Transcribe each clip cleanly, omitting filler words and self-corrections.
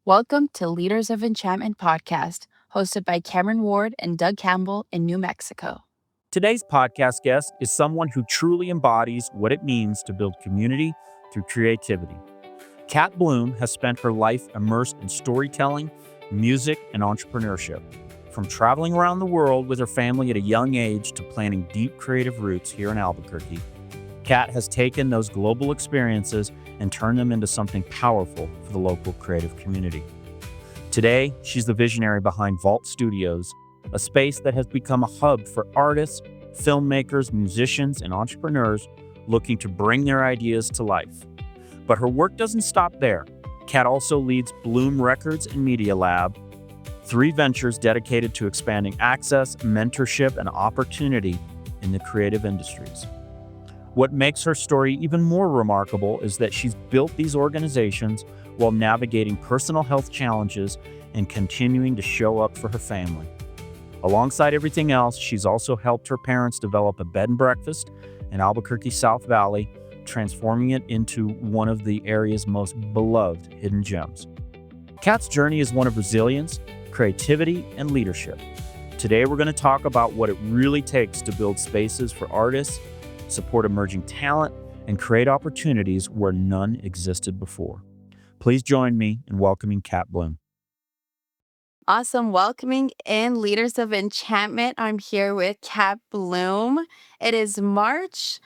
Welcome to Leaders of Enchantment podcast, hosted by Cameron Ward and Doug Campbell in New Mexico. Today's podcast guest is someone who truly embodies what it means to build community through creativity. Kat Bloom has spent her life immersed in storytelling, music, and entrepreneurship. From traveling around the world with her family at a young age to planting deep creative roots here in Albuquerque, Kat has taken those global experiences and turned them into something powerful for the local creative community. Today, she's the visionary behind Vault Studios, a space that has become a hub for artists, filmmakers, musicians, and entrepreneurs looking to bring their ideas to life. But her work doesn't stop there. Kat also leads Bloom Records and Media Lab, 3 ventures dedicated to expanding access, mentorship, and opportunity in the creative industries. What makes her story even more remarkable is that she's built these organizations while navigating personal health challenges and continuing to show up for her family. Alongside everything else, she's also helped her parents develop a bed and breakfast in Albuquerque South Valley, transforming it into one of the area's most beloved hidden gems. Kat's journey is one of resilience, creativity, and leadership. Today, we're going to talk about what it really takes to build spaces for artists, support emerging talent, and create opportunities where none existed before. Please join me in welcoming Kat Bloom. Awesome. Welcoming in Leaders of Enchantment. I'm here with Kat Bloom. It is March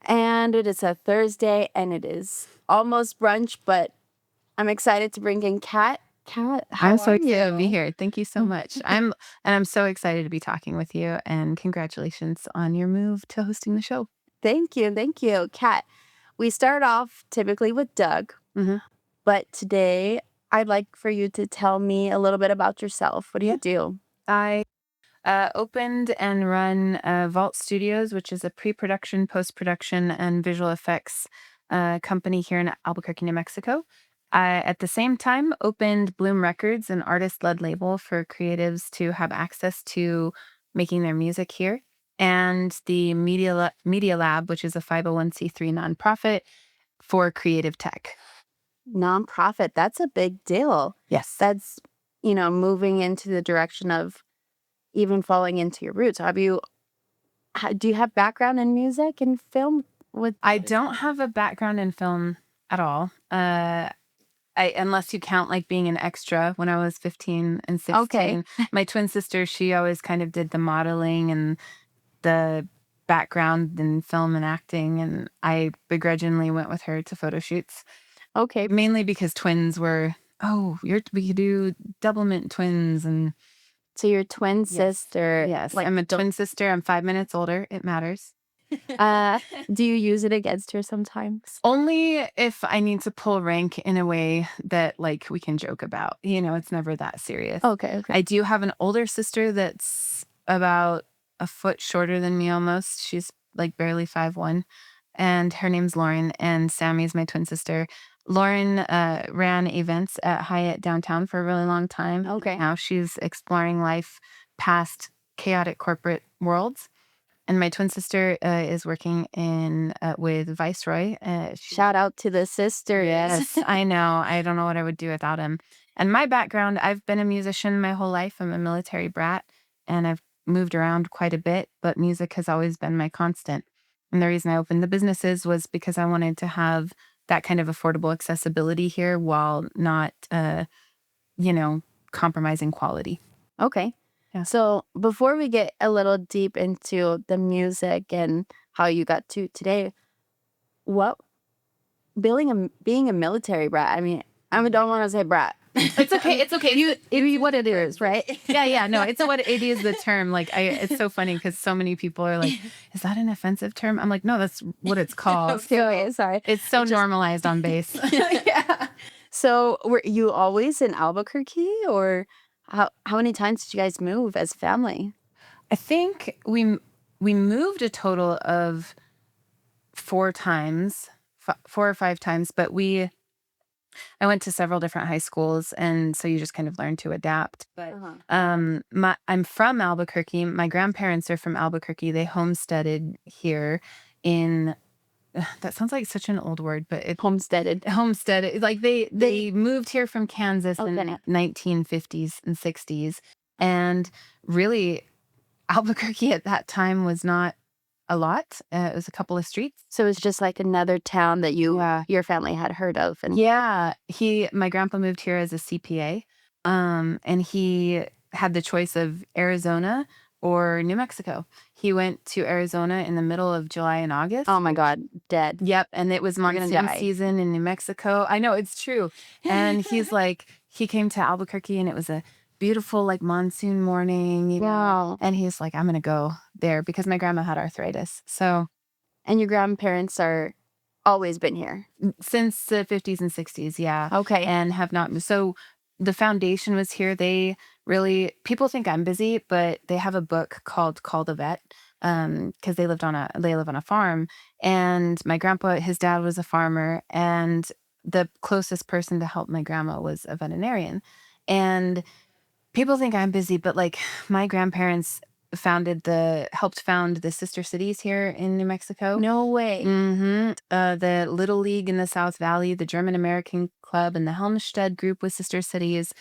and it is a Thursday and it is almost brunch, but I'm excited to bring in Kat. Kat, how I'm so are excited to be you? here. Thank you so much. I'm so excited to be talking with you, and congratulations on your move to hosting the show. Thank you. Thank you. Kat, we start off typically with Doug, but today I'd like for you to tell me a little bit about yourself. What do you do? I opened and run Vault Studios, which is a pre-production, post-production, and visual effects company here in Albuquerque, New Mexico. I, at the same time, opened Bloom Records, an artist-led label for creatives to have access to making their music here, and the Media Lab, which is a 501c3 nonprofit for creative tech. Nonprofit, that's a big deal. Yes. That's, moving into the direction of even falling into your roots. Do you have background in music and film? I don't have a background in film at all. Unless you count like being an extra when I was 15 and 16. Okay. My twin sister, she always kind of did the modeling and the background in film and acting, and I begrudgingly went with her to photo shoots. Okay. Mainly because twins were, we could do doublemint twins. And So your twin sister. yes, I'm a twin sister. I'm 5 minutes older. It matters. Do you use it against her sometimes? Only if I need to pull rank in a way that like we can joke about. It's never that serious. Okay. I do have an older sister that's about a foot shorter than me almost. She's like barely 5'1", and her name's Lauren, and Sammy's my twin sister. Lauren ran events at Hyatt downtown for a really long time. Okay. Now she's exploring life past chaotic corporate worlds. And my twin sister is working with Viceroy. Shout out to the sisters. Yes, I know. I don't know what I would do without him. And my background, I've been a musician my whole life. I'm a military brat, and I've moved around quite a bit, but music has always been my constant. And the reason I opened the businesses was because I wanted to have that kind of affordable accessibility here while not, compromising quality. Okay. Yeah. So before we get a little deep into the music and how you got to today, being a military brat, I mean, I don't want to say brat. It's okay. It's okay. It's what it is, right? Yeah. No, it's what it is. The term. Like, it's so funny because so many people are like, "Is that an offensive term?" I'm like, "No, that's what it's called." Okay, sorry. It's so normalized on base. Yeah. So were you always in Albuquerque, or how many times did you guys move as family? I think we moved a total of 4 times, 4 or 5 times, but I went to several different high schools, and so you just kind of learn to adapt. But I'm from Albuquerque. My grandparents are from Albuquerque. They homesteaded here in that sounds like such an old word, but it Homesteaded. homestead. Like they moved here from Kansas in Okay. the 1950s and 60s, and really Albuquerque at that time was not a lot. It was a couple of streets. So it's just like another town that your family had heard of. And Yeah, my grandpa moved here as a CPA, and he had the choice of Arizona or New Mexico. He went to Arizona in the middle of July and August. oh my God, dead. Yep, and it was You're gonna monsoon die. season in New Mexico. I know, it's true. And he's like, he came to Albuquerque and it was a beautiful like monsoon morning, you know. Wow. And he's like, I'm gonna go there because my grandma had arthritis. So And your grandparents are always been here. since the 50s and 60s, yeah. Okay. And have not moved. So the foundation was here. They really, people think I'm busy, but they have a book called Call the Vet, because they live on a farm. And my grandpa, his dad was a farmer, and the closest person to help my grandma was a veterinarian. And people think I'm busy, but like my grandparents helped found the sister cities here in New Mexico. No way. The Little League in the South Valley, the German American Club, and the Helmstedt Group with Sister Cities.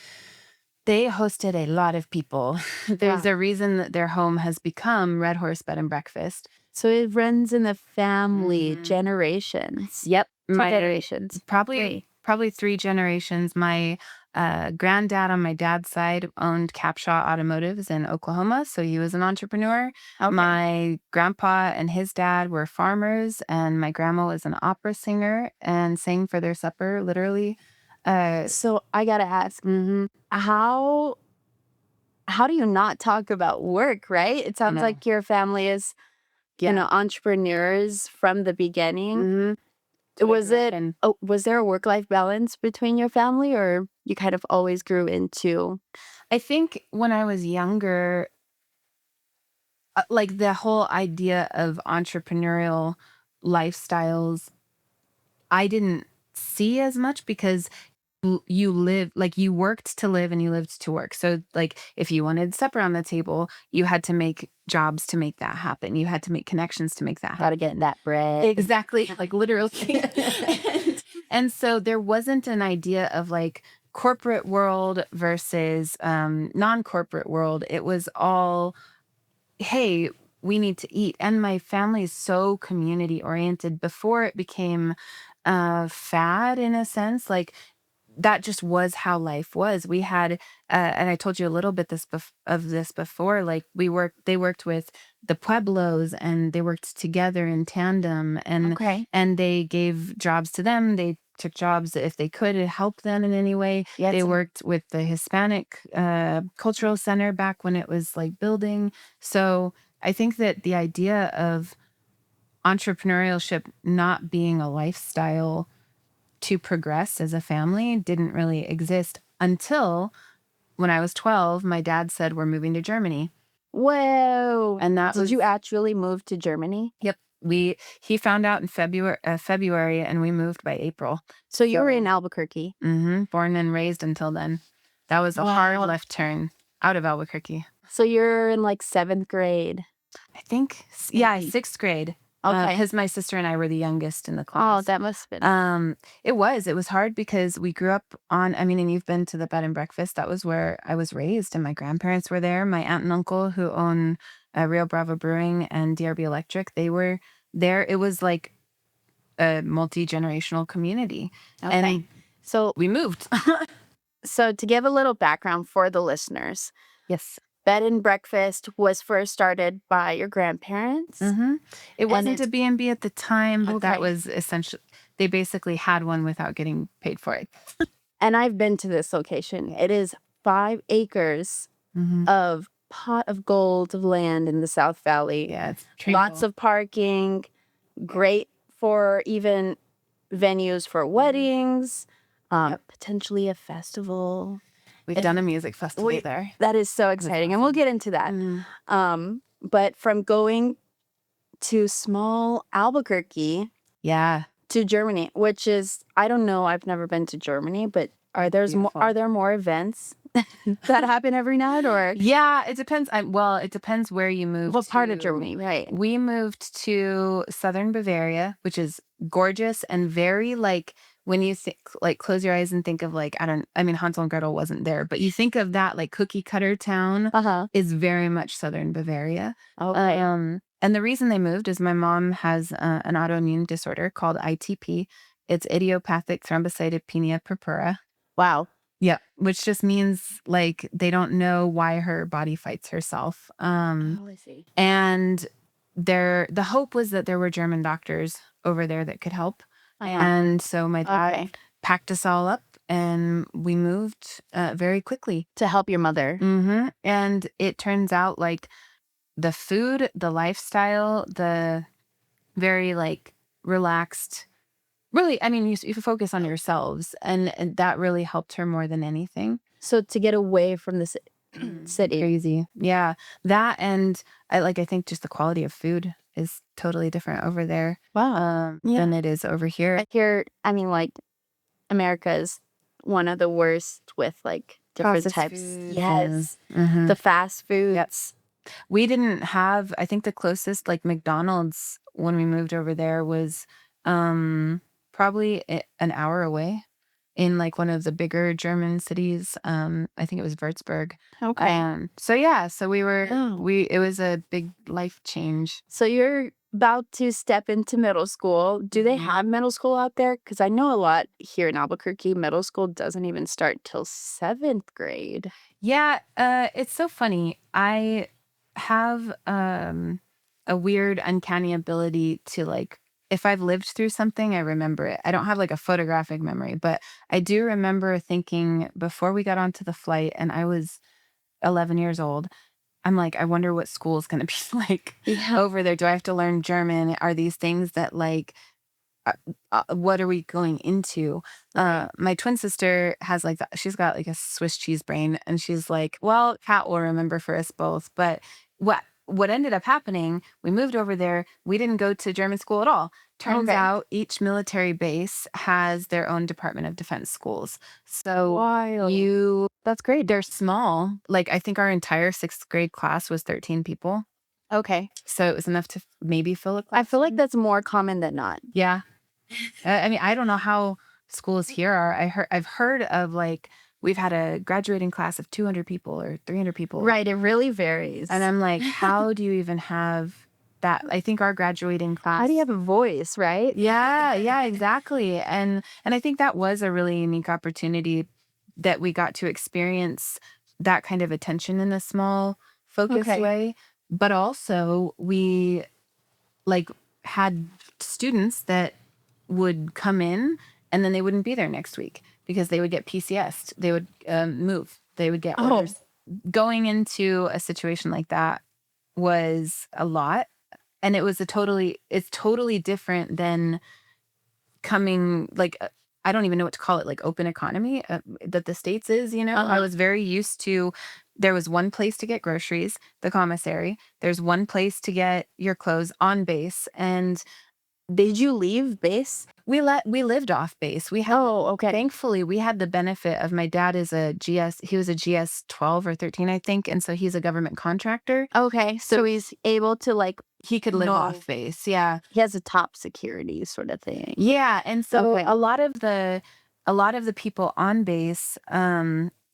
They hosted a lot of people. There's a reason that their home has become Red Horse Bed and Breakfast. So it runs in the family generations. Yep, Generations. probably 3 generations. My granddad on my dad's side owned Capshaw Automotives in Oklahoma, so he was an entrepreneur. Okay. My grandpa and his dad were farmers, and my grandma was an opera singer and sang for their supper, literally. So I gotta ask, how do you not talk about work, right? It sounds No. like your family is, entrepreneurs from the beginning. Was there a work-life balance between your family, or you kind of always grew into? I think when I was younger, like the whole idea of entrepreneurial lifestyles, I didn't see as much because you worked to live and you lived to work. So like if you wanted supper on the table, you had to make jobs to make that happen. You had to make connections to make that happen. How to get that bread. Exactly, like literally. And so there wasn't an idea of like corporate world versus non-corporate world. It was all, hey, we need to eat. And my family is so community oriented before it became fad in a sense. Like that just was how life was. We had, and I told you a little bit of this before. Like they worked with the pueblos, and they worked together in tandem, and Okay. and they gave jobs to them. They took jobs if they could to help them in any way. Yes. They worked with the Hispanic Cultural Center back when it was like building. So I think that the idea of entrepreneurship not being a lifestyle to progress as a family didn't really exist until when I was 12, my dad said, we're moving to Germany. Whoa. And that Did you actually move to Germany? Yep. He found out in February, and we moved by April. So you were in Albuquerque. Born and raised until then. That was a hard left turn out of Albuquerque. So you're in like 7th grade. I think, yeah, 6th grade. Okay. Because my sister and I were the youngest in the Oh, class. that must have been. It was hard because we grew up and you've been to the bed and breakfast. That was where I was raised, and my grandparents were there. My aunt and uncle who own Rio Bravo Brewing and DRB Electric, they were there. It was like a multi-generational community. Okay. And so we moved. So to give a little background for the listeners, Yes. bed and breakfast was first started by your grandparents. It wasn't a B&B at the time, but that Okay. was essentially, they basically had one without getting paid for it. And I've been to this location. It is 5 acres of pot of gold of land in the South Valley. Yeah, it's Lots of parking, great for even venues for weddings, potentially a festival. We've done a music festival there. That is so exciting, and we'll get into that. But from going to small Albuquerque Yeah. to Germany, which is, I don't know, I've never been to Germany, but are there more events that happen every night, or Yeah, it depends. Well, it depends where you move what part of to. Germany? Right. We moved to southern Bavaria, which is gorgeous and very like when you think like close your eyes and think of like I mean Hansel and Gretel wasn't there, but you think of that like cookie cutter town Uh-huh. is very much southern Bavaria. Okay. And the reason they moved is my mom has an autoimmune disorder called ITP. It's idiopathic thrombocytopenia purpura. Wow. Yeah, which just means like they don't know why her body fights herself. Oh, I see. And the hope was that there were German doctors over there that could help. Uh-huh. And so my dad Okay. packed us all up and we moved very quickly. To help your mother. And it turns out like the food, the lifestyle, the very like relaxed, really, I mean, you focus on yourselves and that really helped her more than anything. So to get away from the city. Crazy. Yeah. That and I think just the quality of food is totally different over there Wow. than it is over here. Here, I mean, like, America is one of the worst with like different Processed types. foods Yes. and- The fast foods. We didn't have, I think the closest like McDonald's when we moved over there was probably an hour away in like one of the bigger German cities. I think it was Würzburg. Okay. So yeah, so we were Oh. it was a big life change. So you're about to step into middle school. Do they have middle school out there? Because I know a lot here in Albuquerque, middle school doesn't even start till 7th grade. Yeah, it's so funny. I have a weird uncanny ability to like if I've lived through something, I remember it. I don't have like a photographic memory, but I do remember thinking before we got onto the flight and I was 11 years old, I'm like, I wonder what school is going to be like Yeah. over there. Do I have to learn German? Are these things that like what are we going into? My twin sister has like she's got like a Swiss cheese brain, and she's like, well, Kat will remember for us both. But what ended up happening? We moved over there. We didn't go to German school at all. Turns Okay. out each military base has their own Department of Defense schools. So Wild. That's great. they're small. Like I think our entire 6th grade class was 13 people. Okay. So it was enough to maybe fill a class. I feel like that's more common than not. Yeah. I mean, I don't know how schools here are. I've heard of like we've had a graduating class of 200 people or 300 people. Right. It really varies. And I'm like, how do you even have that? I think our graduating class. How do you have a voice, right? Yeah, exactly. And I think that was a really unique opportunity that we got to experience that kind of attention in a small, focused way. But also we like had students that would come in and then they wouldn't be there next week because they would get PCS'd. They would move. They would get orders. Going into a situation like that was a lot. And it's totally different than coming like, I don't even know what to call it, like open economy that the States is, I was very used to, there was one place to get groceries, the commissary. There's one place to get your clothes on base. And did you leave base? we lived off base. We had, thankfully we had the benefit of my dad is he was a GS 12 or 13, I think. And so he's a government contractor. Okay. So he's able to like, he could live off base. Yeah. He has a top security sort of thing. Yeah. And so a lot of the people on base,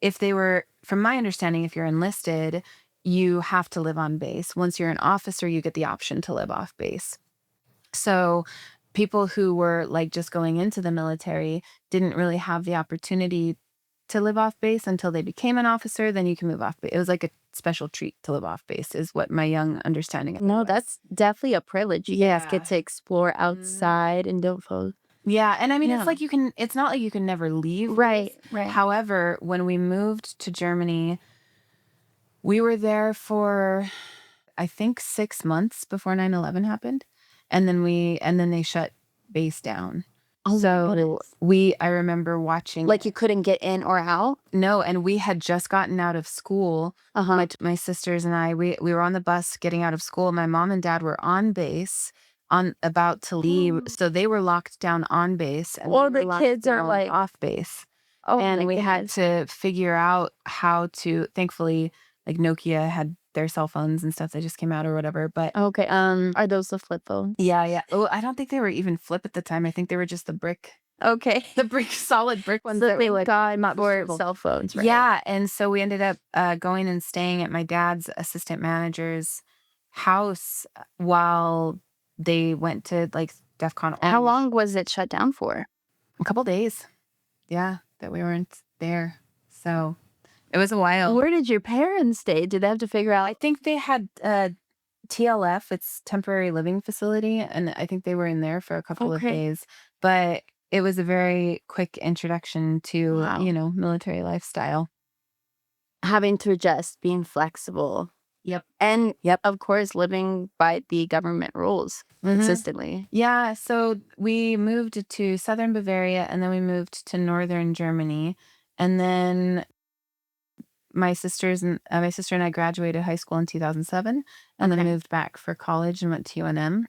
if they were, from my understanding, if you're enlisted, you have to live on base. Once you're an officer, you get the option to live off base. So people who were like just going into the military didn't really have the opportunity to live off base until they became an officer. Then you can move off base. It was like a special treat to live off base is what my young understanding of it was. That's definitely a privilege. You guys get to explore outside and don't feel. Yeah. And I mean, it's not like you can never leave. Right. However, when we moved to Germany, we were there for, I think 6 months before 9/11 happened. And then they shut base down. So I remember watching. Like you couldn't get in or out? No, and we had just gotten out of school. My sisters and I, we were on the bus getting out of school. My mom and dad were on base, about to leave. So they were locked down on base. And all the kids are like off base. Oh, and my we had goodness. to figure out how to, thankfully, like Nokia had their cell phones and stuff that just came out or whatever. But Okay. Are those the flip phones? yeah. Oh, I don't think they were even flip at the time. I think they were just the brick, Okay. solid brick ones So that thank were like God not for destroyable. cell phones, right? Yeah, and so we ended up going and staying at my dad's assistant manager's house while they went to like DEF CON. How long was it shut down for? A couple days. Yeah, that we weren't there. So it was a while. Where did your parents stay? Did they have to figure I out? think they had TLF, it's temporary living facility, and I think they were in there for a couple of Okay. days. But it was a very quick introduction to, Wow. military lifestyle. Having to adjust, being flexible. Yep. And Yep. of course, living by the government rules consistently. Yeah, so we moved to southern Bavaria and then we moved to northern Germany. And then my sister and I graduated high school in 2007 and then Okay. moved back for college and went to UNM.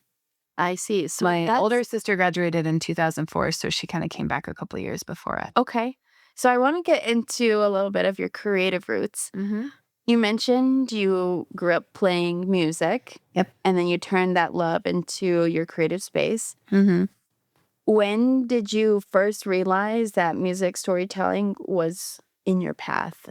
I see. So My older sister graduated in 2004, so she kind of came back a couple of years before it. Okay. So I want to get into a little bit of your creative roots. Mm-hmm. You mentioned you grew up playing music. Yep. And then you turned that love into your creative space. Mm-hmm. When did you first realize that music storytelling was in your path?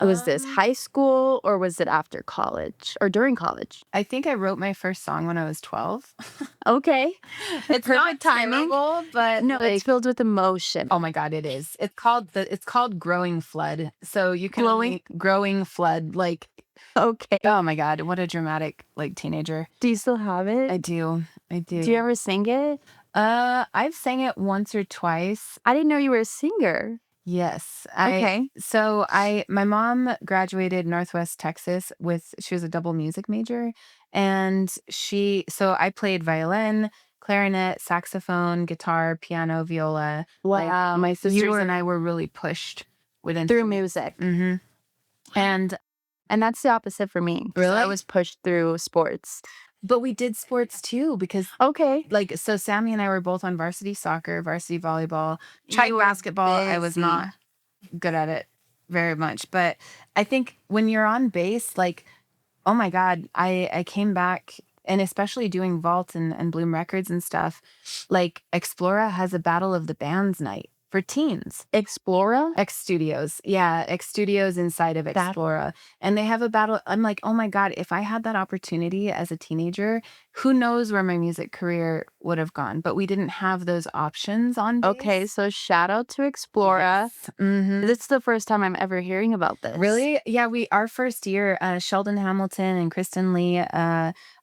Was this high school or was it after college or during college? I think I wrote my first song when I was 12. Okay. It's Perfect not timing. terrible, but No, like, it's filled with emotion. oh my God, it is. It's called Growing Flood. So you can Growing Flood, like, Okay. oh my God, what a dramatic like teenager. Do you still have it? I do. Do you ever sing it? I've sang it once or twice. I didn't know you were a singer. Yes. Okay. So my mom graduated Northwest Texas she was a double music major. And so I played violin, clarinet, saxophone, guitar, piano, viola. Wow. My sisters and I were really pushed with through music. Mm-hmm. And that's the opposite for me. Really? I was pushed through sports. But we did sports too because Okay. so Sammy and I were both on varsity soccer, varsity volleyball, tried basketball. I was not good at it very much, but I think when you're on base, like, oh my God, I came back, and especially doing Vault and Bloom Records and stuff, like Explora has a Battle of the Bands night for teens. Explora? X Studios. Yeah, X Studios inside of Explora. And they have a battle. I'm like, oh my God, if I had that opportunity as a teenager, who knows where my music career would have gone. But we didn't have those options on base. Okay, so shout out to Explora. Yes. Mm-hmm. This is the first time I'm ever hearing about this. Really? Yeah, our first year, Sheldon Hamilton and Kristen Lee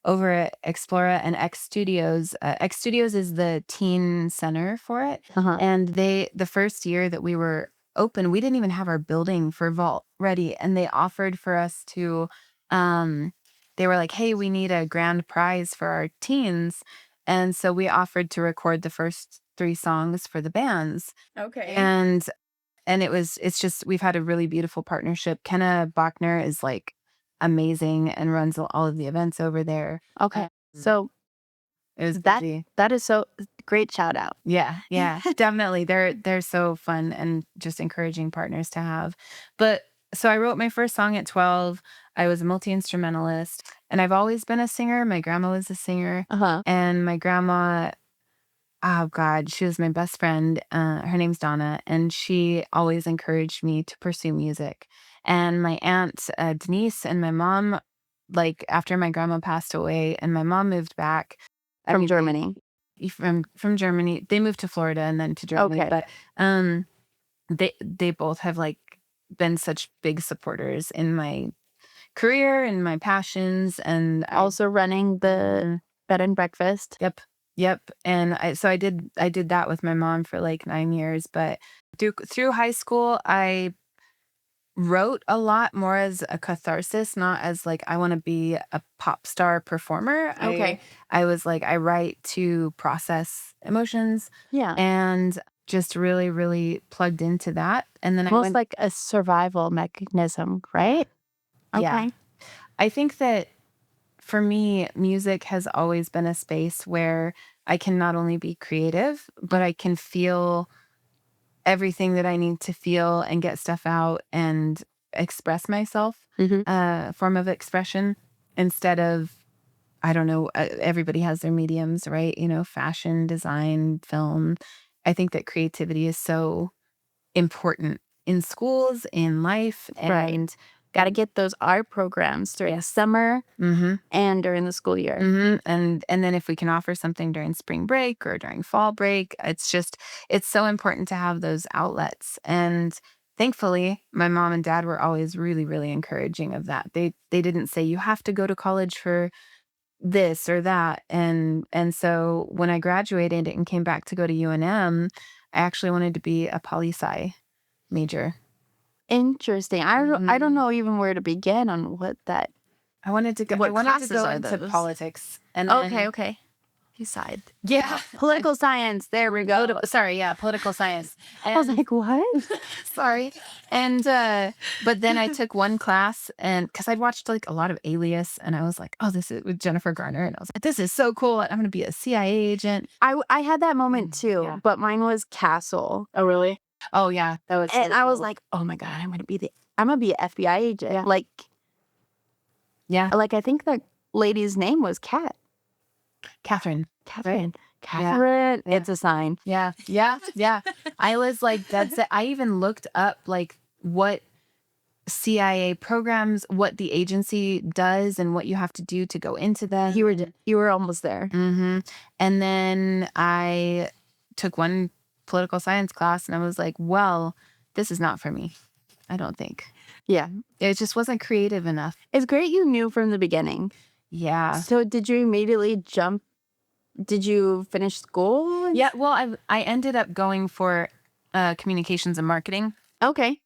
over at Explora and X Studios. X Studios is the teen center for it. And the first year that we were open, we didn't even have our building for Vault ready. And they offered for us to, they were like, hey, we need a grand prize for our teens. And so we offered to record the first 3 songs for the bands. Okay. And it's just, we've had a really beautiful partnership. Kenna Bachner is like amazing and runs all of the events over there. Okay. So it was busy. That is so great shout out. Yeah, definitely. They're so fun and just encouraging partners to have. But so I wrote my first song at 12. I was a multi-instrumentalist and I've always been a singer. My grandma was a singer. And my grandma, oh God, she was my best friend. Her name's Donna, and she always encouraged me to pursue music. And my aunt, Denise, and my mom, like after my grandma passed away and my mom moved back from Germany. From Germany. They moved to Florida and then to Germany. Okay. But they both have like been such big supporters in my career and my passions, and also running the bed and breakfast. Yep. And I did that with my mom for like 9 years, but through high school, I wrote a lot more as a catharsis, not as like, I want to be a pop star performer. Okay. I was like, I write to process emotions. Yeah. And just really, really plugged into that. And then almost like a survival mechanism, right? Yeah. Okay. I think that for me, music has always been a space where I can not only be creative, but I can feel everything that I need to feel and get stuff out and express myself, form of expression, instead of, I don't know, everybody has their mediums, right? Fashion, design, film. I think that creativity is so important in schools, in life, Right. and Got to get those art programs during summer and during the school year. and then if we can offer something during spring break or during fall break, it's so important to have those outlets. And thankfully, my mom and dad were always really, really encouraging of that. They didn't say you have to go to college for this or that. And so when I graduated and came back to go to UNM, I actually wanted to be a poli-sci major. Interesting. I don't know even where to begin on what that. I wanted to go. What I wanted to classes go are into those? politics. And then, Okay. Decide. yeah, Political science. There we go. political science. I was like, what? Sorry. And but then I took one class, and because I'd watched like a lot of Alias, and I was like, oh, this is with Jennifer Garner, and I was like, this is so cool. I'm gonna be a CIA agent. I had that moment too, yeah. but mine was Castle. Oh, really? Oh, yeah, that was. And I was like, oh my God, I'm gonna be an FBI agent. Yeah. Like I think the lady's name was Catherine. Catherine. Yeah. It's a sign. Yeah. I was like, that's it. I even looked up like what CIA programs, what the agency does, and what you have to do to go into them. You were almost there. And then I took one political science class, and I was like, well, this is not for me. I don't think. Yeah. It just wasn't creative enough. It's great you knew from the beginning. Yeah. So did you immediately jump? Did you finish school? Yeah. Well, I ended up going for communications and marketing. Okay.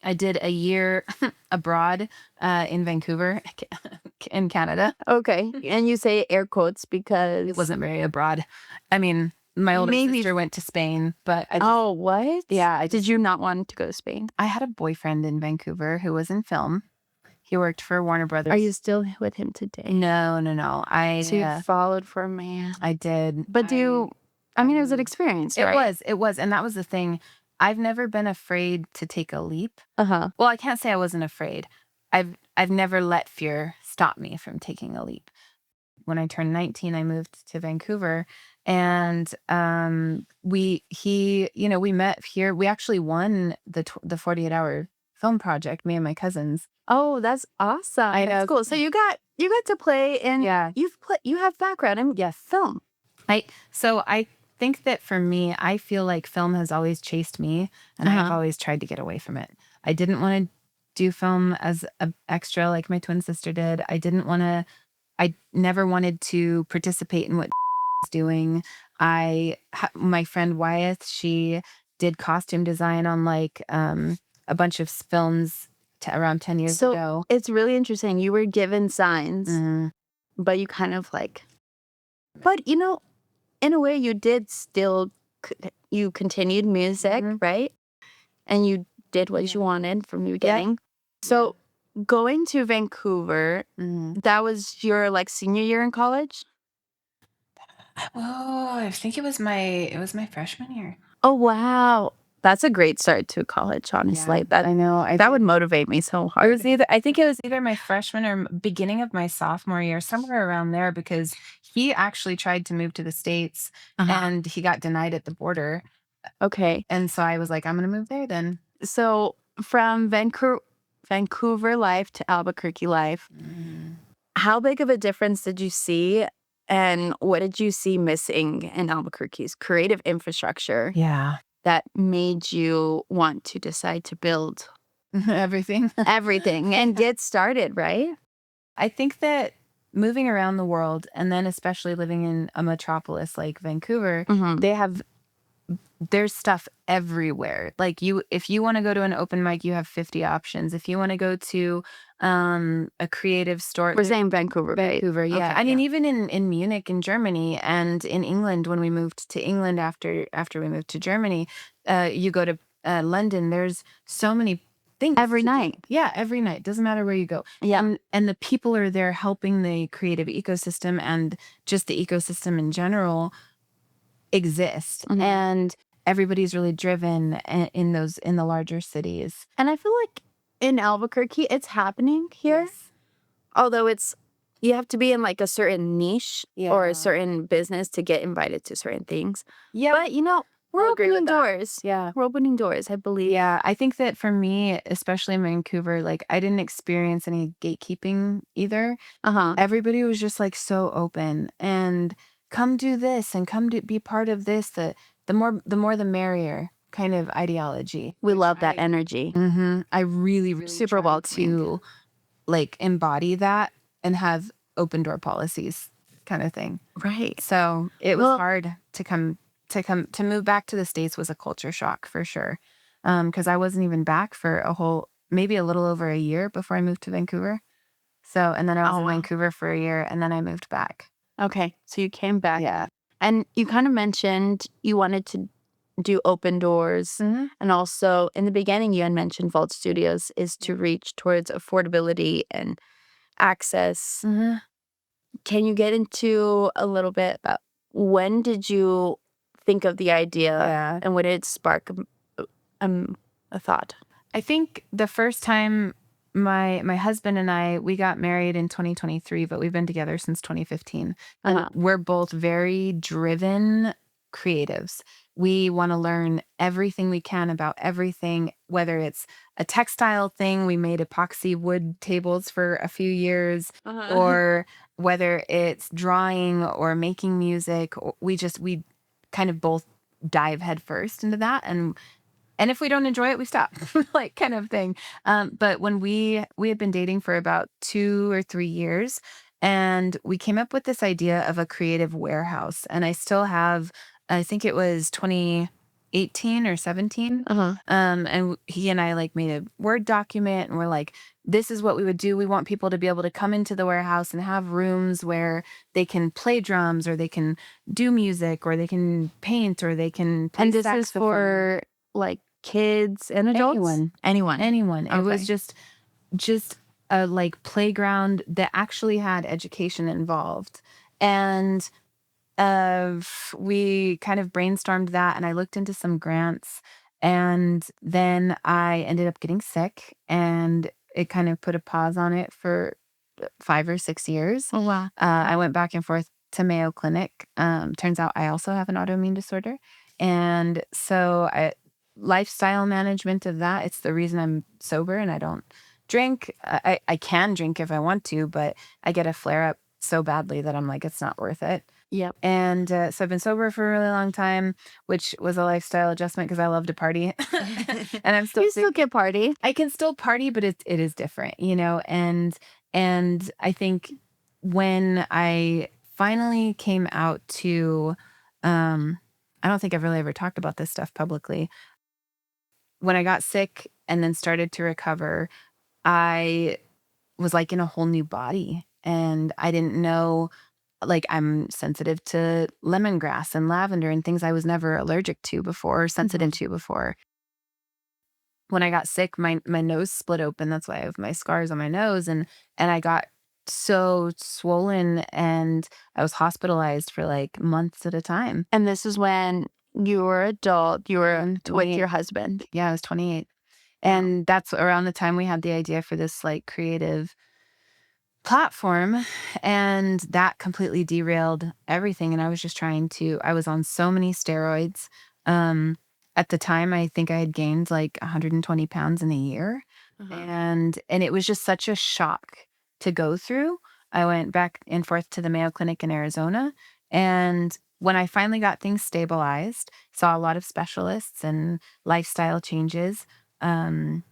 I did a year abroad in Vancouver, in Canada. Okay. And you say air quotes because It wasn't very abroad. I mean, my older sister went to Spain, but oh, what? Yeah. Did you not want to go to Spain? I had a boyfriend in Vancouver who was in film. He worked for Warner Brothers. Are you still with him today? No. So you followed for a man. I did. But it was an experience, right? It was. And that was the thing. I've never been afraid to take a leap. Uh-huh. Well, I can't say I wasn't afraid. I've never let fear stop me from taking a leap. When I turned 19, I moved to Vancouver, and we met here. We actually won the 48-hour film project, me and my cousins. Oh, that's awesome. I know. That's cool. So you got to play in you have background in film. So I think that for me, I feel like film has always chased me, and I've always tried to get away from it. I didn't want to do film as an extra like my twin sister did. I never wanted to participate in what was doing. My friend Wyeth, she did costume design on like a bunch of films around 10 years ago. It's really interesting. You were given signs, but you kind of like, but in a way you did still, you continued music, right? And you did what you wanted from the beginning. Yeah. So going to Vancouver, that was your like senior year in college? Oh, I think it was my freshman year. Oh, wow. That's a great start to college, honestly. Yeah, I know. That would motivate me so hard. I think it was either my freshman or beginning of my sophomore year, somewhere around there, because he actually tried to move to the States and he got denied at the border. Okay. And so I was like, I'm going to move there then. So from Vancouver life to Albuquerque life, how big of a difference did you see? And what did you see missing in Albuquerque's creative infrastructure? Yeah. That made you want to decide to build everything and get started, right? I think that moving around the world, and then especially living in a metropolis like Vancouver, there's stuff everywhere. Like if you want to go to an open mic, you have 50 options. If you want to go to a creative store. We're saying Vancouver, yeah. Okay, I mean, even in Munich, in Germany, and in England, when we moved to England after we moved to Germany, you go to London, there's so many things. Every night. Yeah, every night. Doesn't matter where you go. Yeah. And the people are there helping the creative ecosystem and just the ecosystem in general exist. And everybody's really driven in the larger cities. And I feel like in Albuquerque, it's happening here. Yes. Although you have to be in like a certain niche or Yeah. a certain business to get invited to certain things. Yeah. But we're I'll agree with opening that. doors. Yeah. We're opening doors, I believe. Yeah, I think that for me, especially in Vancouver, like I didn't experience any gatekeeping either. Uh-huh. Everybody was just like so open and come do this and come to be part of this. The more the merrier kind of ideology. We love that energy. I really, really Super try welcoming. to like embody that and have open door policies kind of thing. Right. So it was Well- hard to move back to the States was a culture shock for sure. Because I wasn't even back for maybe a little over a year before I moved to Vancouver. So, and then I was Oh, in wow. Vancouver for a year and then I moved back. Okay. So you came back. Yeah. And you kind of mentioned you wanted to do open doors. Mhm. And also in the beginning, you had mentioned Vault Studios is to reach towards affordability and access. Mhm. Can you get into a little bit about when did you think of the idea Yeah. and what did it spark a thought? I think the first time my husband and we got married in 2023, but we've been together since 2015. And Uh-huh. we're both very driven creatives. We want to learn everything we can about everything, whether it's a textile thing, we made epoxy wood tables for a few years, or whether it's drawing or making music, we kind of both dive headfirst into that. And if we don't enjoy it, we stop, like kind of thing. But when we had been dating for about 2 or 3 years, and we came up with this idea of a creative warehouse. And I still have, I think it was 2018 or 17. Uh-huh. And he and I like made a Word document, and we're like, this is what we would do. We want people to be able to come into the warehouse and have rooms where they can play drums, or they can do music, or they can paint, or they can play And this is saxophone. for like kids and adults? Anyone. It was Okay. just a like playground that actually had education involved. And we kind of brainstormed that, and I looked into some grants, and then I ended up getting sick, and it kind of put a pause on it for 5 or 6 years. Oh, wow. I went back and forth to Mayo Clinic. Turns out I also have an autoimmune disorder. And so lifestyle management of that, it's the reason I'm sober and I don't drink. I can drink if I want to, but I get a flare up so badly that I'm like, it's not worth it. Yep. And so I've been sober for a really long time, which was a lifestyle adjustment because I love to party. And I'm still You still can party. I can still party, but it is different, and I think when I finally came out to, I don't think I've really ever talked about this stuff publicly. When I got sick and then started to recover, I was like in a whole new body, and I didn't know, like I'm sensitive to lemongrass and lavender and things I was never allergic to before or sensitive to before. When I got sick, my nose split open. That's why I have my scars on my nose, and I got so swollen, and I was hospitalized for like months at a time. And this is when you were adult, you were with 28. your husband. Yeah, I was 28. And that's around the time we had the idea for this like creative platform, and that completely derailed everything. And I was just I was on so many steroids. At the time, I think I had gained like 120 pounds in a year. And it was just such a shock to go through. I went back and forth to the Mayo Clinic in Arizona. And when I finally got things stabilized, saw a lot of specialists and lifestyle changes, COVID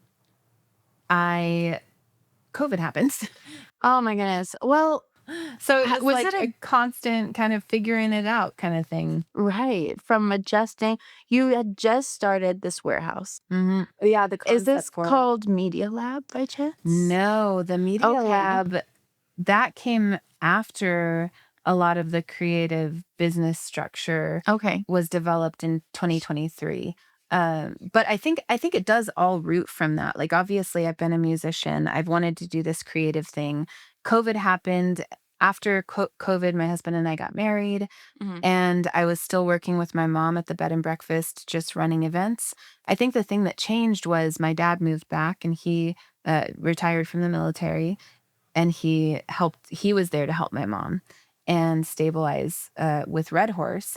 happens. Oh my goodness. Well, So it was was like it a constant kind of figuring it out kind of thing. right, from adjusting, you had just started this warehouse. Yeah, the Is this concept for it. called Media Lab by chance? No, the Media Okay. Lab, that came after a lot of the creative business structure Okay. was developed in 2023. But I think it does all root from that. Like obviously I've been a musician. I've wanted to do this creative thing. COVID happened. after COVID, my husband and I got married, Mhm. and I was still working with my mom at the bed and breakfast, just running events. I think the thing that changed was my dad moved back and he retired from the military, and he was there to help my mom and stabilize with Red Horse.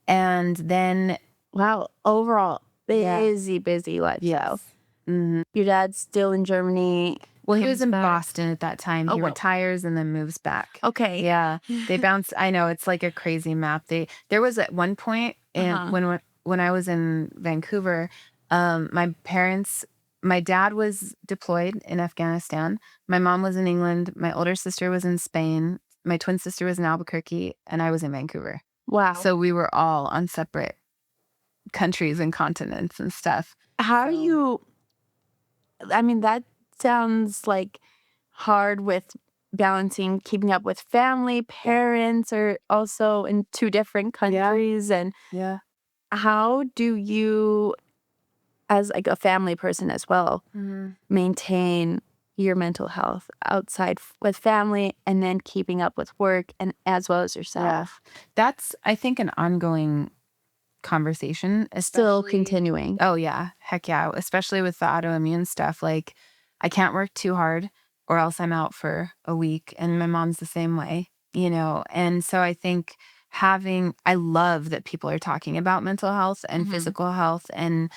And then, Wow. Overall, yeah, busy lifestyle. yes. Mhm. Your dad's still in Germany. Well, he was Comes in back. Boston at that time. Oh, He wow. retires and then moves back. Okay. Yeah, they bounce. I know, it's like a crazy map. There was at one point, and Uh-huh. when I was in Vancouver, my dad was deployed in Afghanistan. My mom was in England. My older sister was in Spain. My twin sister was in Albuquerque, and I was in Vancouver. Wow. So we were all on separate countries and continents and stuff. How do So- you, I mean, that sounds like hard with balancing keeping up with family, parents are also in two different countries. And Yeah. how do you, as like a family person as well, Mhm. maintain your mental health outside with family and then keeping up with work and as well as yourself? That's, I think, an ongoing conversation, Still especially. continuing. Oh, yeah. Heck yeah. Especially with the autoimmune stuff. Like, I can't work too hard or else I'm out for a week. And my mom's the same way, you know? And so I think I love that people are talking about mental health and Mhm. physical health and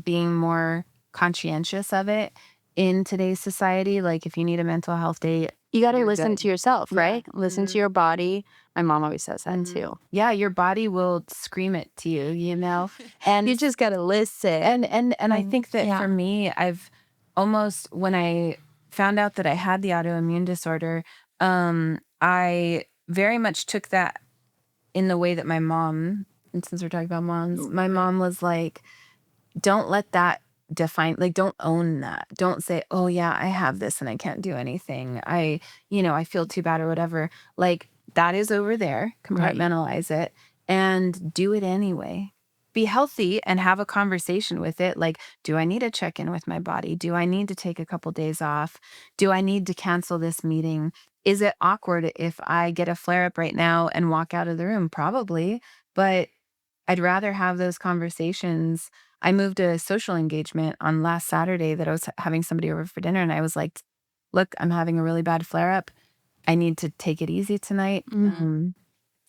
being more conscientious of it in today's society. Like, if you need a mental health day, You got to you're listen good. to yourself, Yeah. right? Listen to Mhm. your body. My mom always says that Mhm. too. Yeah, your body will scream it to you, you know? And You just got to listen. and I think that yeah. for me, I've almost, when I found out that I had the autoimmune disorder, I very much took that in the way that my mom, and since we're talking about moms, my mom was like, don't let that define, like, don't own that. Don't say, oh yeah, I have this and I can't do anything. I feel too bad or whatever. Like, that is over there. Right. Compartmentalize it and do it anyway. Be healthy and have a conversation with it. Like, do I need to check in with my body? Do I need to take a couple days off? Do I need to cancel this meeting? Is it awkward if I get a flare up right now and walk out of the room? Probably, but I'd rather have those conversations. I moved a social engagement on last Saturday that I was having somebody over for dinner, and I was like, look, I'm having a really bad flare up. I need to take it easy tonight. Mhm.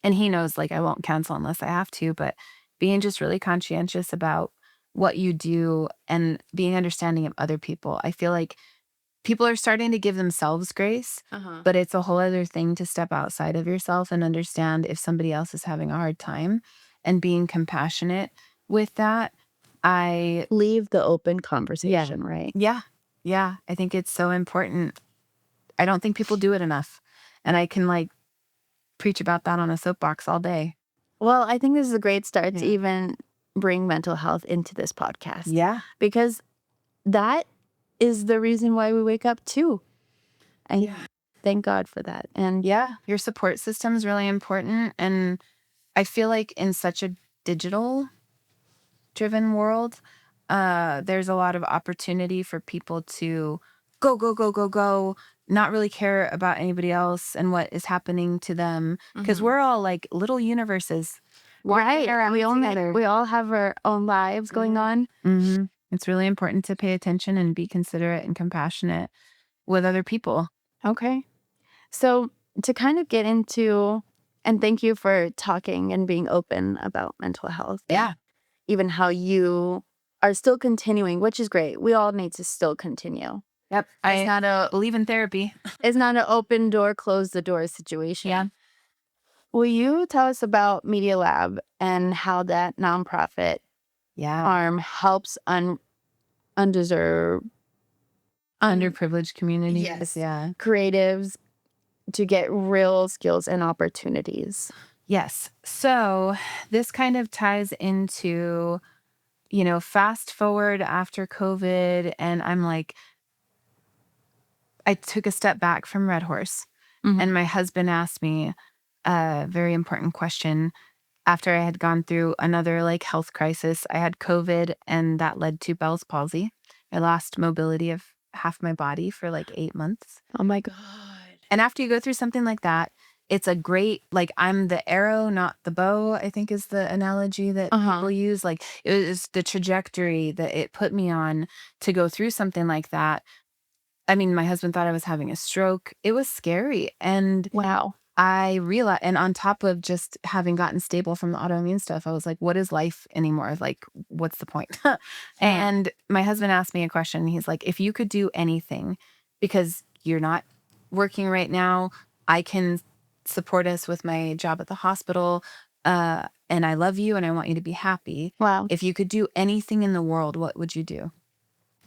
And he knows, like, I won't cancel unless I have to, but being just really conscientious about what you do and being understanding of other people. I feel like people are starting to give themselves grace, Uh-huh. but it's a whole other thing to step outside of yourself and understand if somebody else is having a hard time and being compassionate with that. I Leave the open conversation, right? Yeah. Yeah, I think it's so important. I don't think people do it enough. And I can, like, preach about that on a soapbox all day. Well, I think this is a great start to Yeah. even bring mental health into this podcast. Yeah. Because that is the reason why we wake up too. And thank God for that. And Yeah, your support system is really important. And I feel like in such a digital driven world, there's a lot of opportunity for people to go, go, go, go, go, not really care about anybody else and what is happening to them. Because Mhm. we're all like little universes. working right. around together. We all have our own lives going on. Mhm. It's really important to pay attention and be considerate and compassionate with other people. Okay. So to kind of get into, and thank you for talking and being open about mental health. Yeah. Even how you are still continuing, which is great. We all need to still continue. Yep. It's not a believe in therapy. it's not an open door, close the door situation. Yeah. Will you tell us about Media Lab and how that nonprofit Yeah. arm helps undeserved Underprivileged communities. Yes. Yeah. creatives to get real skills and opportunities? Yes. So this kind of ties into, fast forward after COVID. And I'm like, I took a step back from Red Horse. And my husband asked me a very important question after I had gone through another like health crisis. I had COVID and that led to Bell's palsy. I lost mobility of half my body for like 8 months. Oh my God. And after you go through something like that, it's a great, like, I'm the arrow, not the bow, I think is the analogy that people use. Like, it was the trajectory that it put me on to go through something like that. I mean, my husband thought I was having a stroke. It was scary. And Wow. I realized, and on top of just having gotten stable from the autoimmune stuff, I was like, what is life anymore? Like, what's the point? And my husband asked me a question. He's like, if you could do anything, because you're not working right now, I can support us with my job at the hospital. And I love you and I want you to be happy. Wow. If you could do anything in the world, what would you do?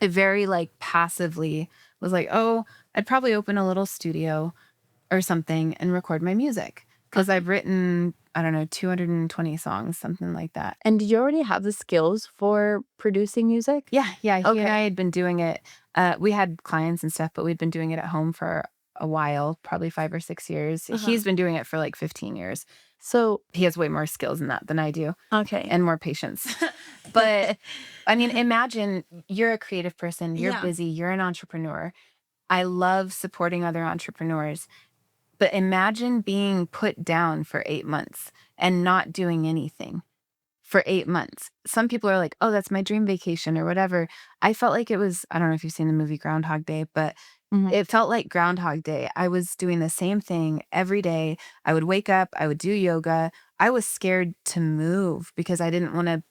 It very like passively was like, oh, I'd probably open a little studio or something and record my music. Because I've written, I don't know, 220 songs, something like that. And did you already have the skills for producing music? Yeah. He and Okay. I had been doing it. We had clients and stuff, but we'd been doing it at home for a while, probably 5 or 6 years. He's been doing it for like 15 years. So, He has way more skills in that than I do okay. and more patience. But I mean, imagine you're a creative person, you're Yeah. busy, you're an entrepreneur. I love supporting other entrepreneurs. But imagine being put down for 8 months and not doing anything for 8 months. Some people are like, "Oh, that's my dream vacation," or whatever. I felt like it was, I don't know if you've seen the movie Groundhog Day, but it felt like Groundhog Day. I was doing the same thing every day. I would wake up, I would do yoga. I was scared to move because I didn't wanna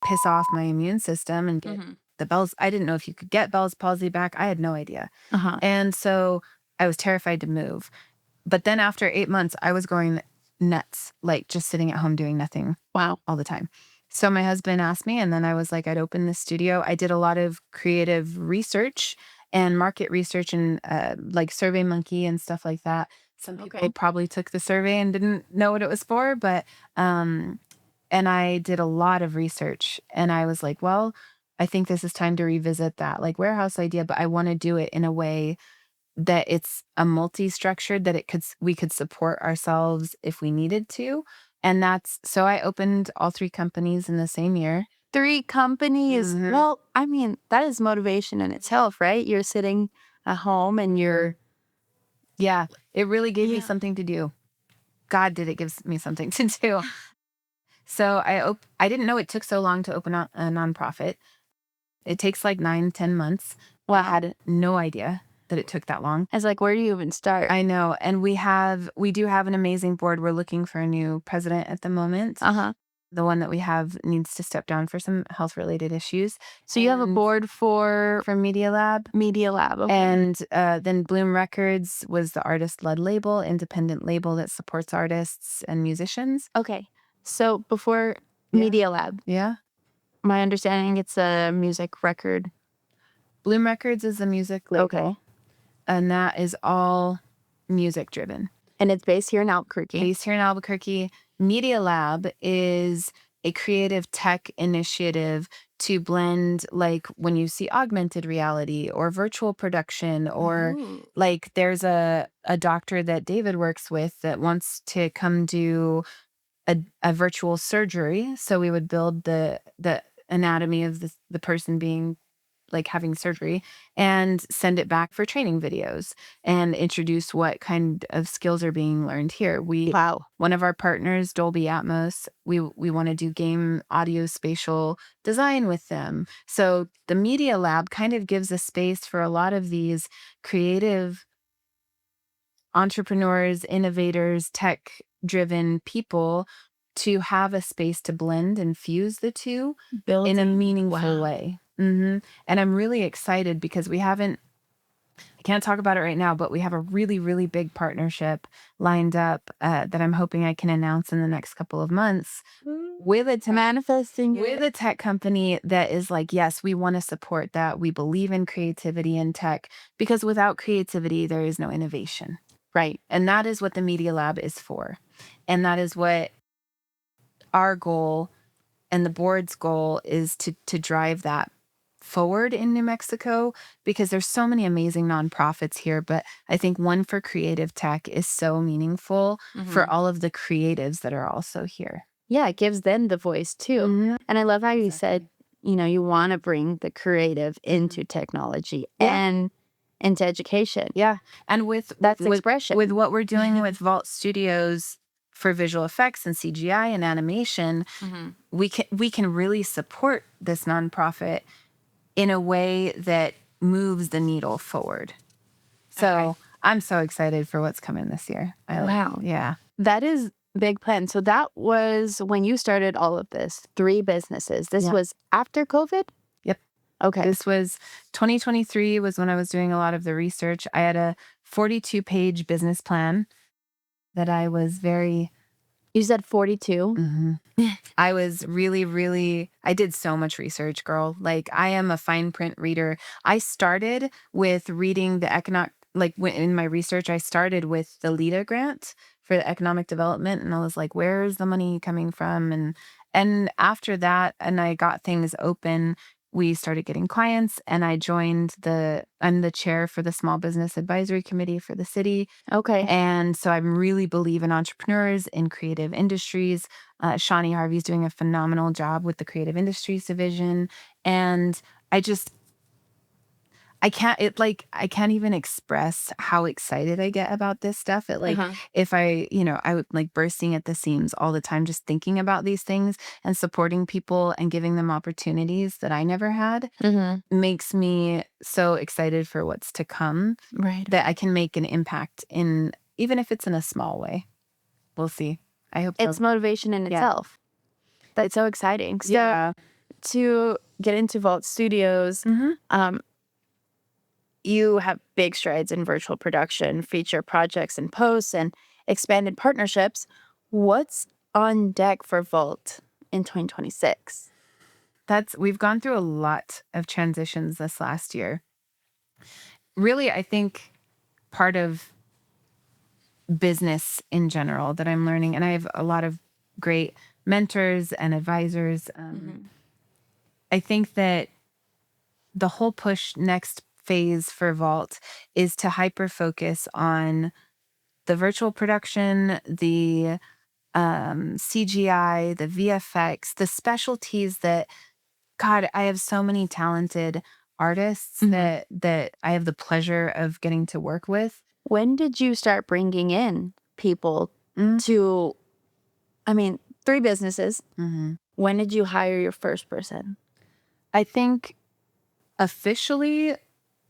piss off my immune system and get the Bell's. I didn't know if you could get Bell's palsy back. I had no idea. And so I was terrified to move. But then after 8 months, I was going nuts, like just sitting at home doing nothing Wow. all the time. So my husband asked me, and then I was like, I'd open this studio. I did a lot of creative research and market research and like SurveyMonkey and stuff like that. Some people probably took the survey and didn't know what it was for, but and I did a lot of research and I was like, well, I think this is time to revisit that like warehouse idea, but I want to do it in a way that it's a multi-structured, that we could support ourselves if we needed to. And that's so I opened all 3 companies in the same year. 3 companies. Well, I mean, that is motivation in itself, right? You're sitting at home and you're Yeah, it really gave me Yeah. something to do. God did it give me something to do. So I didn't know it took so long to open a nonprofit. It takes like 9, 10 months. Well, I had no idea that it took that long. I was like, where do you even start? I know. And we do have an amazing board. We're looking for a new president at the moment. The one that we have needs to step down for some health related issues. So you have a board for Media Lab. Media Lab. Okay. And then Bloom Records was the artist led label, independent label that supports artists and musicians. Okay. So before Media Lab, Yeah. my understanding it's a music record. Bloom Records is a music label. Okay. And that is all music driven. And it's based here in Albuquerque. Based here in Albuquerque. Media Lab is a creative tech initiative to blend, like when you see augmented reality or virtual production, or like there's a doctor that David works with that wants to come do a virtual surgery. So we would build the anatomy of the person being like having surgery and send it back for training videos and introduce what kind of skills are being learned here. One of our partners, Dolby Atmos, we want to do game audio spatial design with them. So the Media Lab kind of gives a space for a lot of these creative entrepreneurs, innovators, tech driven people to have a space to blend and fuse the two in a meaningful way. And I'm really excited because I can't talk about it right now, but we have a really, really big partnership lined up that I'm hoping I can announce in the next couple of months with a tech company that is like, yes, we want to support that. We believe in creativity and tech, because without creativity, there is no innovation. Right. And that is what the Media Lab is for. And that is what our goal and the board's goal is, to drive that forward in New Mexico, because there's so many amazing nonprofits here. But I think one for creative tech is so meaningful for all of the creatives that are also here. Yeah, it gives them the voice too. And I love how you said, you want to bring the creative into technology. And into education. Yeah. And with That's expression. with what we're doing with Vault Studios for visual effects and CGI and animation, we can really support this nonprofit in a way that moves the needle forward. So I'm so excited for what's coming this year. Wow. Yeah. That is big plan. So that was when you started all of this, 3 businesses. This was after COVID? Yep. Okay. This was 2023 was when I was doing a lot of the research. I had a 42-page business plan that I was very... You said 42? I was really, I did so much research, girl. Like, I am a fine print reader. I started with reading the in my research, I started with the LEADA grant for the economic development. And I was like, where's the money coming from? And after that, and I got things open, we started getting clients, and I'm the chair for the Small Business Advisory Committee for the city. Okay. And so I really believe in entrepreneurs, in creative industries. Shawnee Harvey's doing a phenomenal job with the creative industries division. And I can't even express how excited I get about this stuff. If I would like bursting at the seams all the time, just thinking about these things and supporting people and giving them opportunities that I never had makes me so excited for what's to come. Right. That I can make an impact even if it's in a small way. We'll see. I hope It's motivation in itself. That's so exciting. So to get into Vault Studios, you have big strides in virtual production, feature projects and posts, and expanded partnerships. What's on deck for Vault in 2026? We've gone through a lot of transitions this last year. Really, I think part of business in general that I'm learning, and I have a lot of great mentors and advisors. I think that the whole push next phase for Vault is to hyper focus on the virtual production, the CGI, the VFX, the specialties that, God, I have so many talented artists that I have the pleasure of getting to work with. When did you start bringing in people to, 3 businesses? When did you hire your first person? I think officially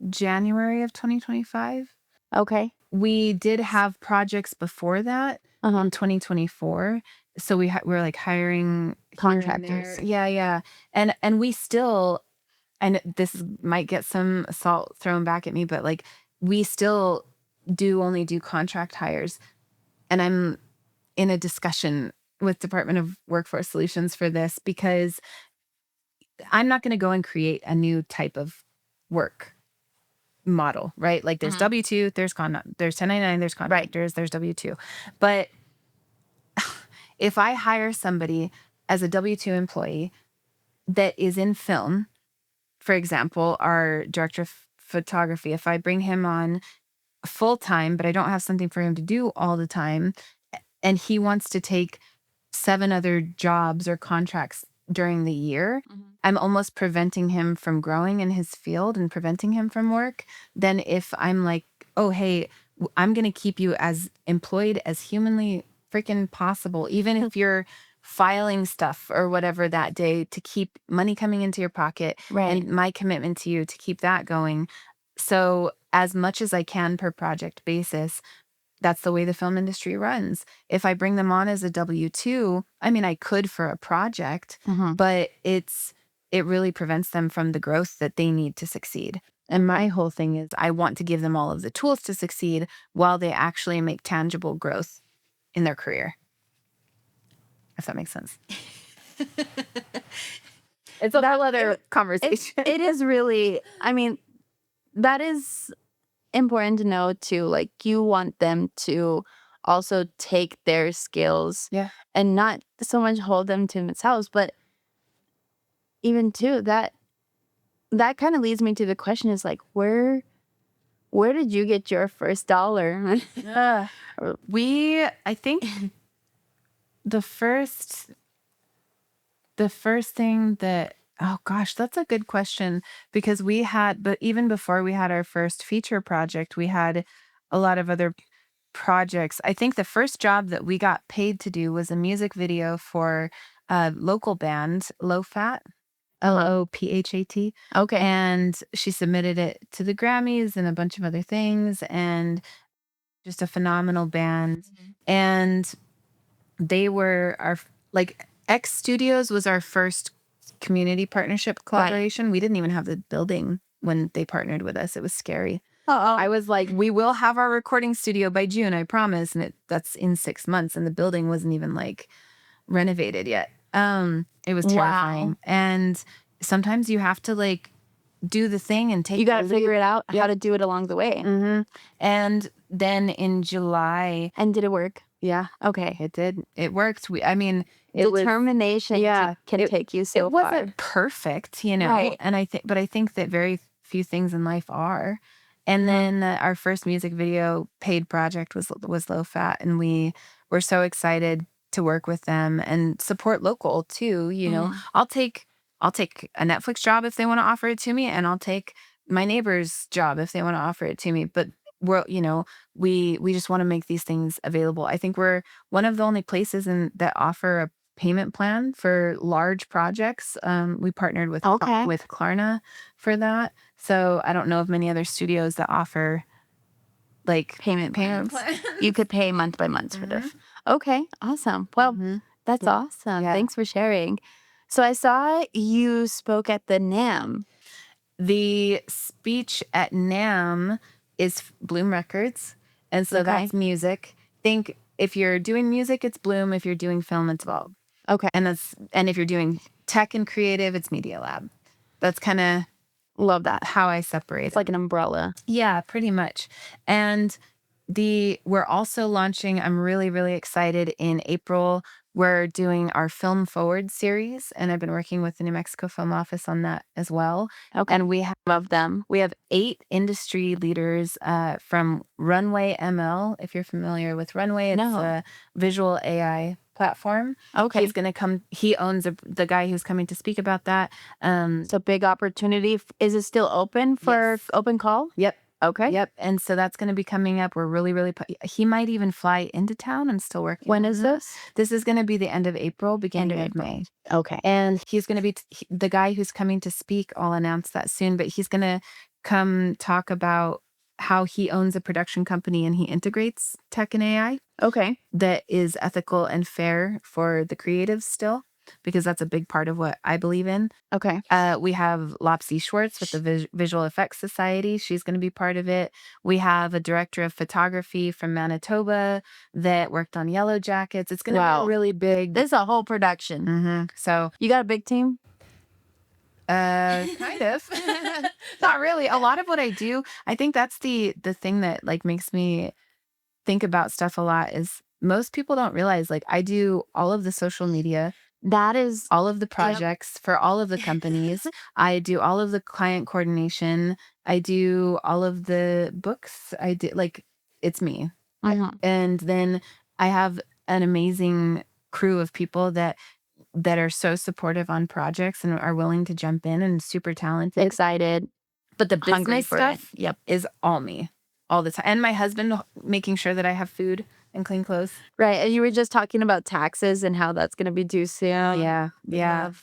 January of 2025. Okay. We did have projects before that in 2024. So we were like hiring Contractors. Yeah. And we still, and this might get some salt thrown back at me, but like we still only do contract hires. And I'm in a discussion with Department of Workforce Solutions for this because I'm not going to go and create a new type of work model, right? Like there's W-2, there's 1099, there's contractors, there's W-2. But if I hire somebody as a W-2 employee that is in film, for example, our director of photography, if I bring him on full time, but I don't have something for him to do all the time, and he wants to take 7 other jobs or contracts during the year, I'm almost preventing him from growing in his field and preventing him from work. Then if I'm like, oh, hey, I'm going to keep you as employed as humanly freaking possible, even if you're filing stuff or whatever that day to keep money coming into your pocket. Right. And my commitment to you to keep that going. So as much as I can per project basis, that's the way the film industry runs. If I bring them on as a W-2, I could for a project, but it really prevents them from the growth that they need to succeed. And my whole thing is I want to give them all of the tools to succeed while they actually make tangible growth in their career. If that makes sense. It's a whole other conversation. It is really, that is important to know too. Like you want them to also take their skills and not so much hold them to themselves, but even too, that kind of leads me to the question is like, where did you get your first dollar? I think the first thing that Oh gosh, that's a good question because but even before we had our first feature project, we had a lot of other projects. I think the first job that we got paid to do was a music video for a local band, Low Fat, Lophat. Okay. And she submitted it to the Grammys and a bunch of other things, and just a phenomenal band. And they were like X Studios was our first community partnership collaboration. We didn't even have the building when they partnered with us. It was scary. I was like, we will have our recording studio by June, I promise. And that's in 6 months. And the building wasn't even like renovated yet. It was terrifying. Wow. And sometimes you have to like do the thing and take You got to the figure leap. it out how to do it along the way. And then in July, And did it work? yeah, Okay. it did. It worked. I mean, it was, Determination can take you so it far. wasn't perfect, Right. and but I think that very few things in life are. And then our first music video paid project was Low Fat, and we were so excited to work with them and support local too. I'll take a Netflix job if they want to offer it to me, and I'll take my neighbor's job if they want to offer it to me. But we just want to make these things available. I think we're one of the only places that offer a payment plan for large projects. We partnered with Okay. with Klarna for that. So I don't know of many other studios that offer like Payment payment plans. plans. You could pay month by month for this. Okay. Awesome. Well, that's awesome. Yeah. Thanks for sharing. So I saw you spoke at the NAM. The speech at NAM is Bloom Records, and so that's music. Think if you're doing music, it's Bloom. If you're doing film, it's Vault. Okay. And if you're doing tech and creative, it's Media Lab. That's kind of Love that. how I separate It's like an umbrella. Yeah, pretty much. And we're also launching, I'm really, really excited, in April. We're doing our Film Forward series, and I've been working with the New Mexico Film Office on that as well. Okay. And Love them. we have 8 industry leaders from Runway ML. If you're familiar with Runway, it's No. a visual AI platform. Okay. He's going to come. He owns the guy who's coming to speak about that. So big opportunity. Is it still open for Yes. open call? Yep. Okay. Yep. And so that's going to be coming up. We're really, really, he might even fly into town. I'm still working. When on is that. this? This is going to be the end of April, beginning of May. Okay. And he's going to be the guy who's coming to speak. I'll announce that soon, but he's going to come talk about how he owns a production company and he integrates tech and AI Okay. that is ethical and fair for the creatives still, because that's a big part of what I believe in. Okay. We have Lopsy Schwartz with the Visual Effects Society. She's going to be part of it. We have a director of photography from Manitoba that worked on Yellow Jackets. It's going to be a really big. This is a whole production. So You got a big team? kind of. Not really. A lot of what I do, I think that's the thing that like makes me think about stuff a lot is most people don't realize like I do all of the social media. That is All of the projects for all of the companies. I do all of the client coordination. I do all of the books. I do it's me. And then I have an amazing crew of people that are so supportive on projects and are willing to jump in and super talented. excited. But the hungry business for it. stuff is all me all the time. And my husband making sure that I have food and clean clothes. Right. And you were just talking about taxes and how that's going to be due soon. Yeah.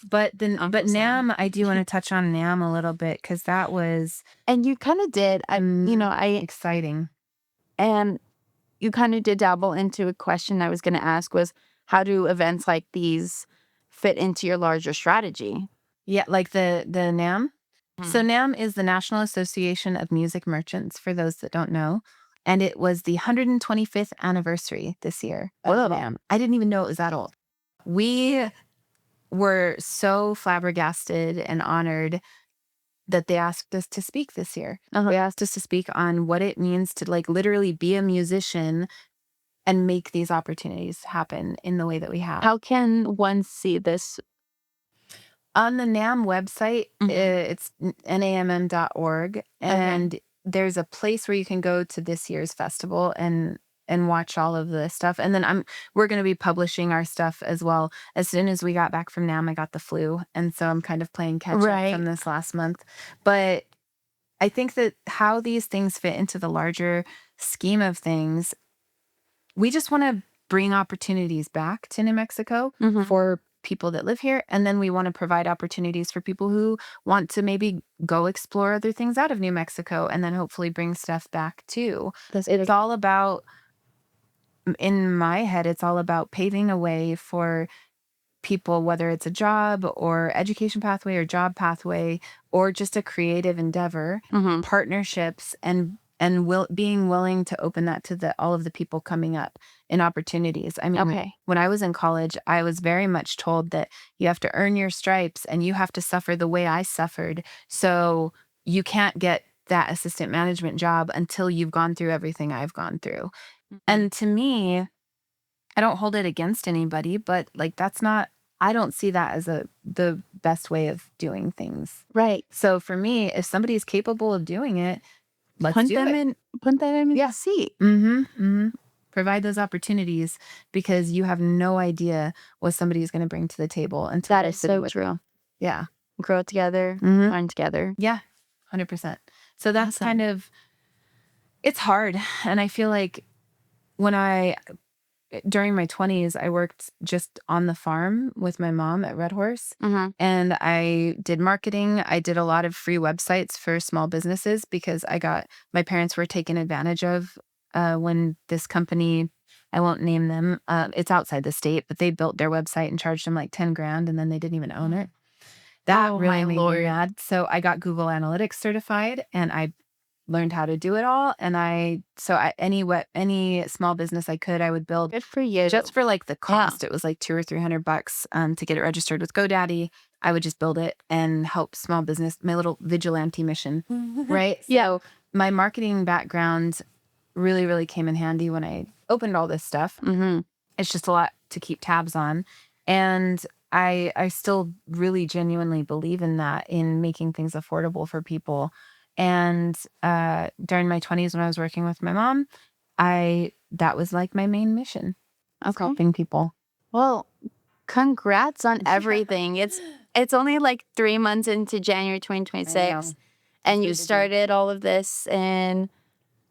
But Uncle Sam. NAM, I do want to touch on NAM a little bit because that was And you kind of did. exciting. And you kind of did dabble into a question I was going to ask was, how do events like these fit into your larger strategy? Yeah, like the NAM. So NAM is the National Association of Music Merchants, for those that don't know. And it was the 125th anniversary this year of NAM. I didn't even know it was that old. We were so flabbergasted and honored that they asked us to speak this year. They asked us to speak on what it means to like literally be a musician and make these opportunities happen in the way that we have. How can one see this? On the NAM website, it's namm.org, and there's a place where you can go to this year's festival and and watch all of the stuff. And then we're going to be publishing our stuff as well. As soon as we got back from NAMM, I got the flu. And so I'm kind of playing catch up from this last month. But I think that how these things fit into the larger scheme of things, we just want to bring opportunities back to New Mexico for people that live here. And then we want to provide opportunities for people who want to maybe go explore other things out of New Mexico and then hopefully bring stuff back too. It's all about, in my head, it's all about paving a way for people, whether it's a job or education pathway or job pathway or just a creative endeavor, partnerships, and being willing to open that to all of the people coming up in opportunities. I mean, when I was in college, I was very much told that you have to earn your stripes and you have to suffer the way I suffered. So you can't get that assistant management job until you've gone through everything I've gone through. And to me, I don't hold it against anybody, but like I don't see that as the best way of doing things. Right. So for me, if somebody's capable of doing it, let's do it. Put them in the seat. Provide those opportunities because you have no idea what somebody is going to bring to the table. And that is so true. Yeah. Grow together, learn together. Yeah, 100%. So that's kind of, it's hard. And I feel like during my 20s, I worked just on the farm with my mom at Red Horse. And I did marketing. I did a lot of free websites for small businesses because my parents were taken advantage of when this company, I won't name them, it's outside the state, but they built their website and charged them like 10 grand and then they didn't even own it. That really made me mad. So I got Google Analytics certified and I learned how to do it all. And any small business I could, I would build. Good for you. Just for like the cost. It was like $200 or $300 to get it registered with GoDaddy. I would just build it and help small business, my little vigilante mission. Right. So my marketing background really, really came in handy when I opened all this stuff. It's just a lot to keep tabs on. And I still really genuinely believe in that, in making things affordable for people. And during my 20s when I was working with my mom, that was like my main mission. Helping people. Well, congrats on everything. It's only like 3 months into January 2026. And you started all of this in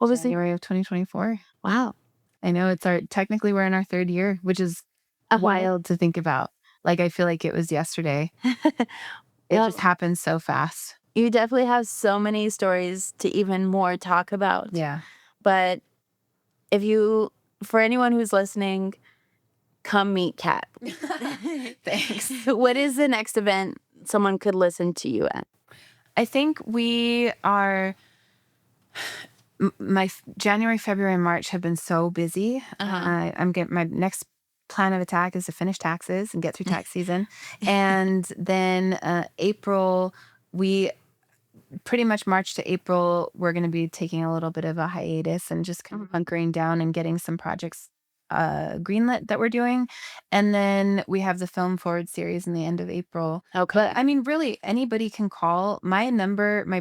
January of 2024. Wow. I know technically we're in our 3rd year, which is wild to think about. Like, I feel like it was yesterday. It just happened so fast. You definitely have so many stories to even more talk about. Yeah. But for anyone who's listening, come meet Kat. Thanks. What is the next event someone could listen to you at? I think we are... My January, February, and March have been so busy. I'm getting my next plan of attack is to finish taxes and get through tax season. And then April, pretty much March to April, we're going to be taking a little bit of a hiatus and just kind of hunkering down and getting some projects greenlit that we're doing. And then we have the Film Forward series in the end of April. Okay. But I mean, really, anybody can call. My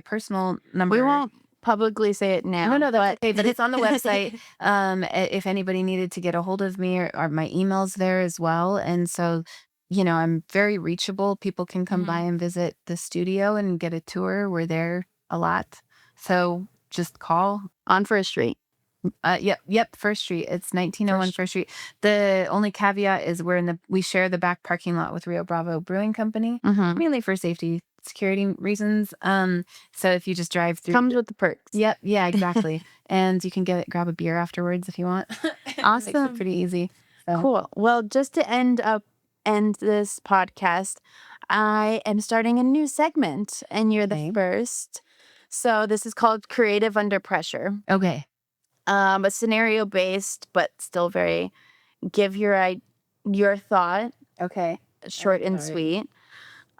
personal number. We won't publicly say it now. No, that's okay. But it's on the website. If anybody needed to get a hold of me, or my email's there as well. And so, I'm very reachable. People can come by and visit the studio and get a tour. We're there a lot. So just call. On First Street. Yep, First Street. It's 1901 First Street. The only caveat is we share the back parking lot with Rio Bravo Brewing Company, mainly for safety, security reasons. So if you just drive through, comes with the perks. Yep, yeah, exactly. And you can grab a beer afterwards if you want. Awesome. Makes it pretty easy. So. Cool. Well, just to end this podcast, I am starting a new segment, and you're the first. So this is called Creative Under Pressure. Okay. A scenario based, but still very give your thought. Okay. Short and sweet.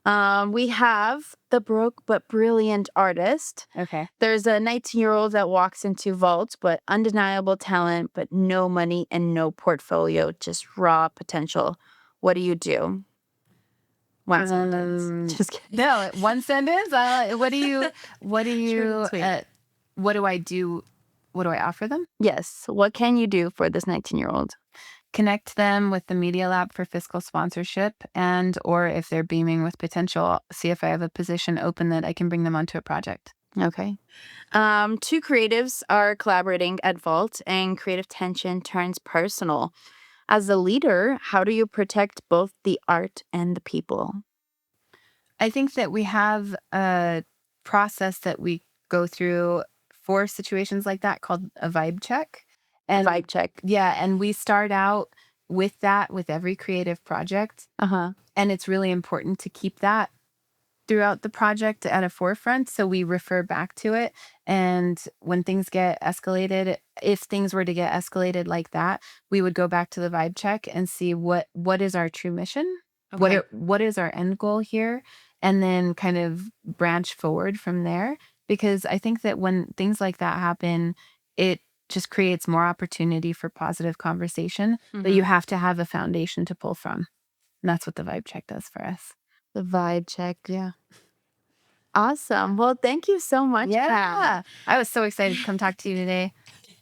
We have the broke but brilliant artist. Okay. There's a 19-year-old that walks into vaults, but undeniable talent, but no money and no portfolio, just raw potential. What do you do? One sentence. Just kidding. No, one sentence. What do you? What do I do? What do I offer them? Yes. What can you do for this 19-year-old? Connect them with the Media Lab for fiscal sponsorship, and or if they're beaming with potential, see if I have a position open that I can bring them onto a project. Okay. Two creatives are collaborating at Vault, and creative tension turns personal. As a leader, how do you protect both the art and the people? I think that we have a process that we go through for situations like that called a vibe check. And Vibe check. yeah, and we start out with that with every creative project. Uh-huh. And it's really important to keep that throughout the project at a forefront, so we refer back to it. And when things get escalated, if things were to get escalated like that, we would go back to the vibe check and see what is our true mission, Okay. what is our end goal here, and then kind of branch forward from there. Because I think that when things like that happen, it just creates more opportunity for positive conversation, but you Mhm. have to have a foundation to pull from. And that's what the vibe check does for us. The vibe check. Yeah. Awesome. Well, thank you so much, Kat. Yeah. I was so excited to come talk to you today.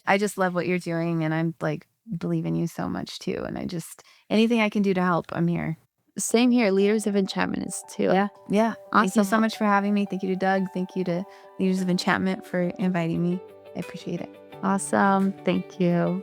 I just love what you're doing, and I'm like believe in you so much too. And I just anything I can do to help, I'm here. Same here. Leaders of Enchantment is too. Yeah. Yeah. Thank you so Awesome. much for having me. Thank you to Doug. Thank you to Leaders of Enchantment for inviting me. I appreciate it. Awesome. Thank you.